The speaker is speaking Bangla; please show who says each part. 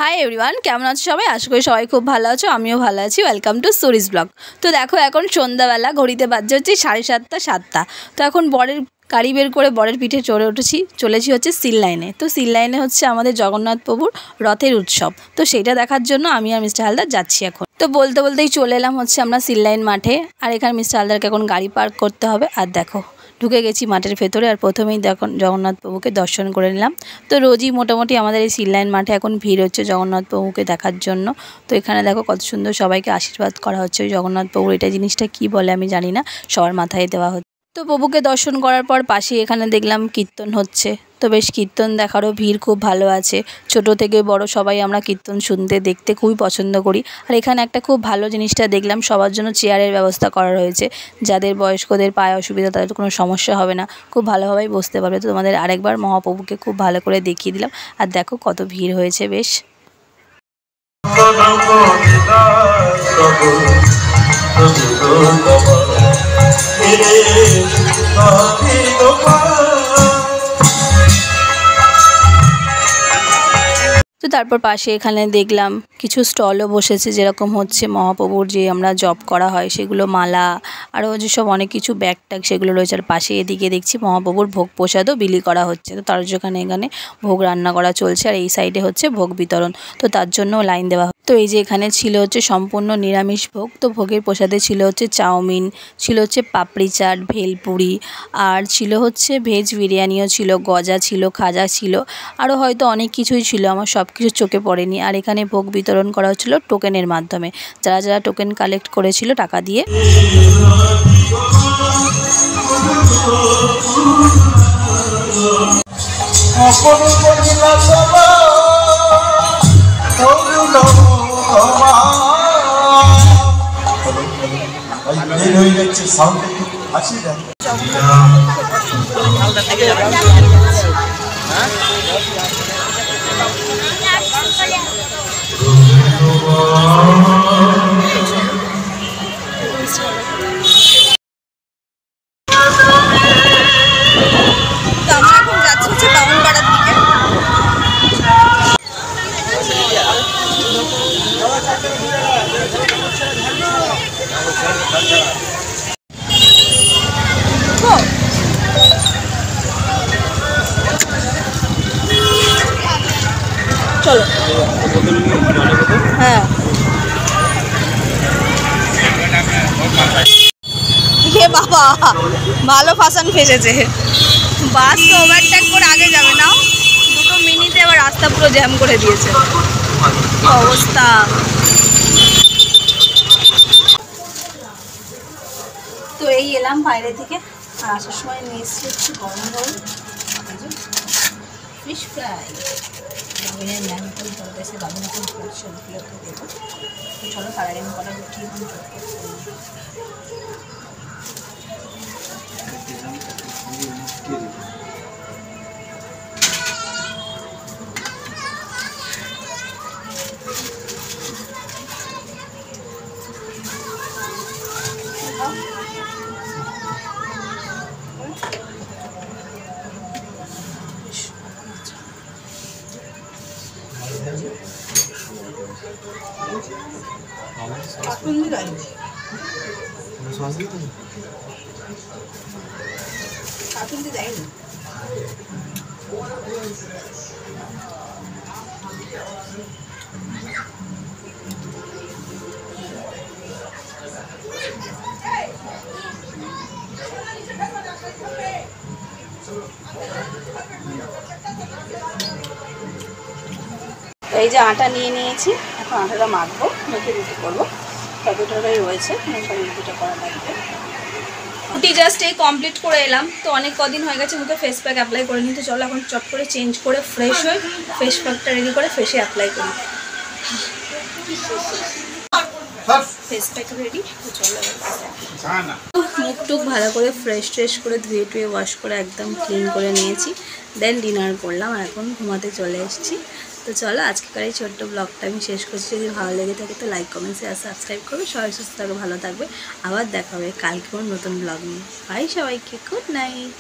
Speaker 1: হাই এভরিওয়ান, কেমন আছো সবাই? আশা করি সবাই খুব ভালো আছো, আমিও ভালো আছি। ওয়েলকাম টু সুরিজ ব্লগ। তো দেখো, এখন সন্ধ্যাবেলা, ঘড়িতে বাজছে হচ্ছে 7:30। তো এখন বরের গাড়ি বের করে বরের পিঠে চলেছি হচ্ছে সিল লাইনে। তো সিল লাইনে হচ্ছে আমাদের জগন্নাথ প্রভুর রথের উৎসব। তো সেটা দেখার জন্য আমি আর মিস্টার হালদার যাচ্ছি এখন। তো বলতেই চলে এলাম হচ্ছে আমরা সিল লাইন মাঠে। আর এখানে মিস্টার হালদারকে এখন গাড়ি পার্ক করতে হবে। আর দেখো, ঢুকে গেছি মাঠের ভেতরে। আর প্রথমেই দেখো জগন্নাথ প্রভুকে দর্শন করে নিলাম। তো রোজই মোটামুটি আমাদের এই সিল লাইন মাঠে এখন ভিড় হচ্ছে জগন্নাথ প্রভুকে দেখার জন্য। তো এখানে দেখো কত সুন্দর সবাইকে আশীর্বাদ করা হচ্ছে ওই জগন্নাথ প্রভুর। এটা জিনিসটা কি বলে আমি জানি না, সবার মাথায় দেওয়া হচ্ছে। তো প্রভুকে দর্শন করার পর পাশে এখানে দেখলাম কীর্তন হচ্ছে। তো বেশ কীর্তন দেখারও ভিড় খুব ভালো আছে। ছোট থেকে বড় সবাই আমরা কীর্তন শুনতে দেখতে খুবই পছন্দ করি। আর এখানে একটা খুব ভালো জিনিসটা দেখলাম, সবার জন্য চেয়ারের ব্যবস্থা করা রয়েছে। যাদের বয়স্কদের পায়ে অসুবিধা, তাদের কোনো সমস্যা হবে না, খুব ভালোভাবেই বসতে পারবে। তো তোমাদের আরেকবার মহাপ্রভুকে খুব ভালো করে দেখিয়ে দিলাম। আর দেখো কত ভিড় হয়েছে বেশ। তো তারপর পাশে এখানে দেখলাম কিছু স্টলও বসেছে, যেরকম হচ্ছে মহাপ্রভুর যে আমরা জপ করা হয় সেগুলো, মালা, আরও যেসব অনেক কিছু ব্যাগ ট্যাগ সেগুলো রয়েছে। আর পাশে এদিকে দেখছি মহাপ্রভুর ভোগ প্রসাদও বিলি করা হচ্ছে। তো তার জন্য এখানে ভোগ রান্না করা চলছে। আর এই সাইডে হচ্ছে ভোগ বিতরণ, তো তার জন্য লাইন দেওয়া। তো এই যে এখানে ছিল হচ্ছে সম্পূর্ণ নিরামিষ ভোগ। তো ভোগের প্রসাদে ছিল হচ্ছে চাউমিন, ছিল হচ্ছে পাপড়ি চাট, ভেলপুরি, আর ছিল হচ্ছে ভেজ বিরিয়ানিও ছিল, গজা ছিল, খাজা ছিল, আরও হয়তো অনেক কিছুই ছিল, আমার সব কিছু চোখে পড়েনি। আর এখানে ভোগ বিতরণ করা হচ্ছিল টোকেনের মাধ্যমে, যারা যারা টোকেন কালেক্ট করেছিল টাকা দিয়ে। চলো, হ্যাঁ, এ বাবা ভালো ফাঁসান ফেসেছে। বাস তো ওভারটেক করে আগে যাবে না, 2 মিনিটে আবার রাস্তা পুরো জ্যাম করে দিয়েছে, অবস্থা। তো এই এলাম বাইরে থেকে। আর আসার সময় নিয়ে এসেছি হচ্ছে গরম গরম ফিশ ফ্রাই। বাবিনের ম্যাম করে চলতেছে, বাবিন এখন করছে, ওগুলোকে দেবো। তো চলো কালারিং করা উঠিয়ে এখন এই যে আটা নিয়ে নিয়েছি, এখন আটাটা মাখবো, মেখে রুটি করবো। ততটাই রয়েছে, রুটিটা করা লাগবে। রুটি জাস্ট এই কমপ্লিট করে এলাম। তো অনেক কদিন হয়ে গেছে মুখে ফেস প্যাক অ্যাপ্লাই করে নিই। তো চলো এখন চট করে চেঞ্জ করে ফ্রেশ হয়ে ফেস প্যাকটা রেডি করে ফেসে অ্যাপ্লাই করি। Face pack ready. তো চলো মুখ টুক ভালো করে ফ্রেশ করে ধুয়ে টুয়ে ওয়াশ করে একদম ক্লিন করে নিয়েছি। দেন ডিনার করলাম আর এখন ঘুমাতে চলে এসেছি। তো চলো আজকের এই ছোট্ট ব্লগটা আমি শেষ করছি। যদি ভালো লেগে থাকে তো লাইক, কমেন্ট, শেয়ার, সাবস্ক্রাইব করবে। সবাই সুস্থ থাকবে, ভালো থাকবে। আবার দেখা হবে কালকে নতুন ব্লগ নিয়ে। বাই সবাইকে, গুড নাইট।